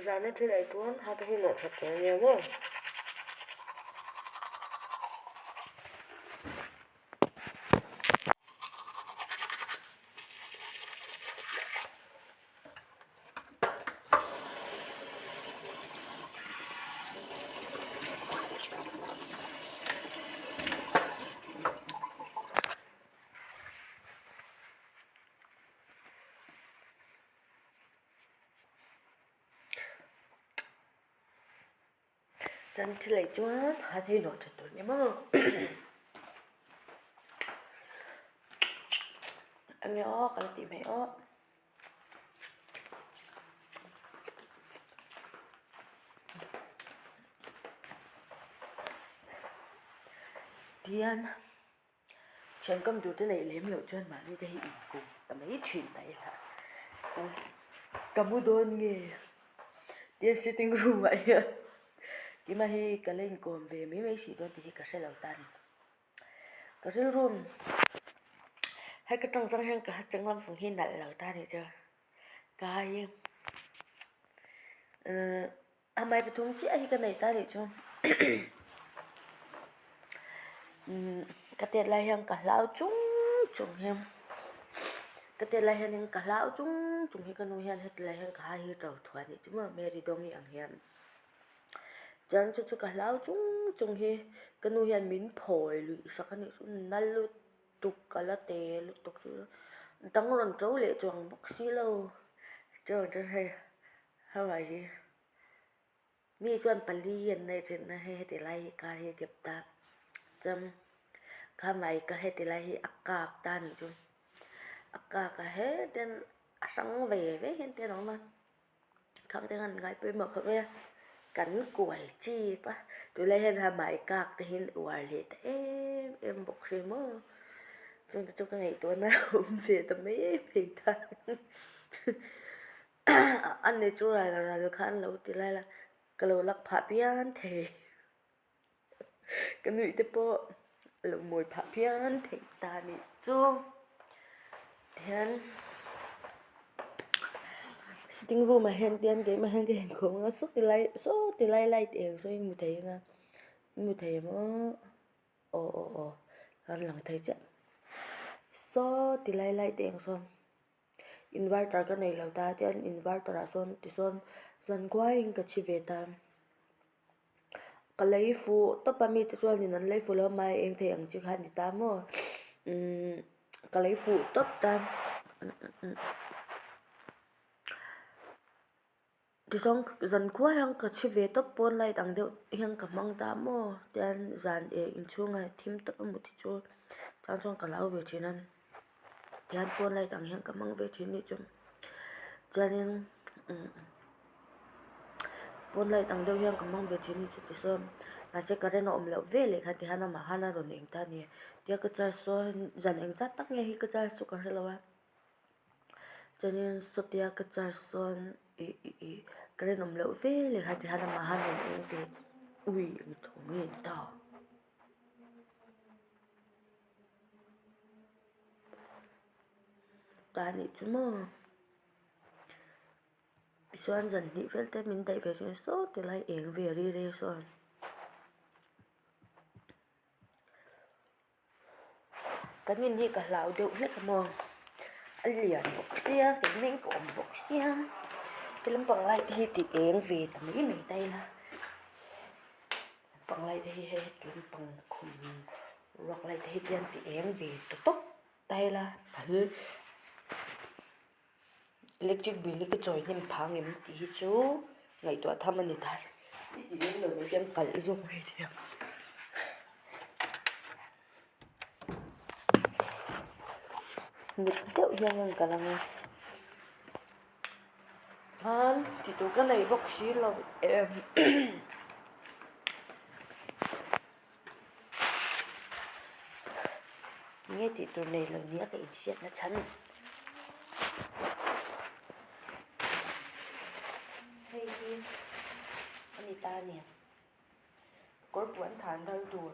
ra nó thế này tuôn hai cái hình nó thật là nhiều quá 짠 thế này tuôn hai cái nó thật là nhiều quá anh nhớ cái tìm hiểu Thiên chuyện cầm đồ thế này lấy nhiều chân mà đi đây cùng tầm mấy chuyện này là cầm một đôi nghề đi sitting room vậy thì mà hi cái lên còn về mấy sĩ đôi thì cái sẽ lâu tan cái room hay cái trong hàng cái trong làm phòng hi nãy lâu tan thì chưa cái mai phải thông chỉ cái này ta để cho cái tiền lại hàng cả lão chúng hem cái tiền lại hàng cả lão chúng hi cái nuôi hàng hết lại hàng cả hai trâu thoại này chứ mà mẹ đông hi ăn hàng chẳng cho cả lão chúng hi cái nuôi hàng mipoi lụi sao cái này chúng năn lụt tục cả lá tè lụt tục chứ tăng lần trâu lệ chọn bác sĩ lâu cho hay how are you mi chọn pali này thì na hay thì lại cái hay ghép ta chăm cái máy cái hay thì lại akka ta này chứ akka cái hết tên sáng về với hiện tên nó mà không tên anh gái bên mở không nghe cắn quẩy chi pa tôi lấy hiện hai máy cạc thì hiện uải liệt em bọc gì mơ trong cái ngày tuần nào hôm về tầm mấy về ta anh này chú là được khăn lâu thì lại là cái lâu lắc phá pian thì cái nữ tiếp bộ lâu mồi phá pian thì ta này chú then sitting room mà hen cái hình khủng nó suốt thì lại tiền rồi một thầy mà anh lặng thấy chứ số thì lại tiền rồi inverter cái này là ta thì anh inverter là son thì son quay cái chi về ta cái lấy phụ tất cả mi thì son thì nó lấy phụ là mai em thấy anh chưa hành thì ta mà cái lấy phụ tất ta thì xong dần qua hàng cái chi về tất bốn lại đằng đều hàng cái mang ta mà thì anh dàn để in chung ngày thêm tất một tí cho trong cái lão về trên anh thì anh bốn lại đằng hàng cái mang về trên đi chung cho nên bốn lại đằng đều hàng cái mang về trên đi chung thì xong là sẽ cái nó lỡ về lại thì hắn mà hắn rồi nên ta nè thì cái trái số dần anh rất tắc nghe cái trái số cái là cho nên số tia cái trái số cái nó lỡ về lại thì hắn mà hắn rồi nên thì ui thùng nghiền tao ta này chứ mà xoan dần thì phải tới mình đẩy về trên số thì lại yến về đi đây xoan cái nhìn như cả lão đều hết cả mòn anh liền bọc xe cái miếng cộm bọc xe cái lắm bằng lại thì yến về tầm mấy tay là bằng lại thì hết cái bằng khum hoặc lại thì tiền thì yến về tốt tay là thử electric bill cái trôi nem phang em tí chú ngày tuổi thăm anh đi ta thì những lời dân cẩn dùng hay thiệt được tiểu dân cả là thì tôi cái này bác sĩ là em nghe thì tôi này là nghĩa cái chuyện nó chắn hay đi anh ta nè có quán thán đâu đùa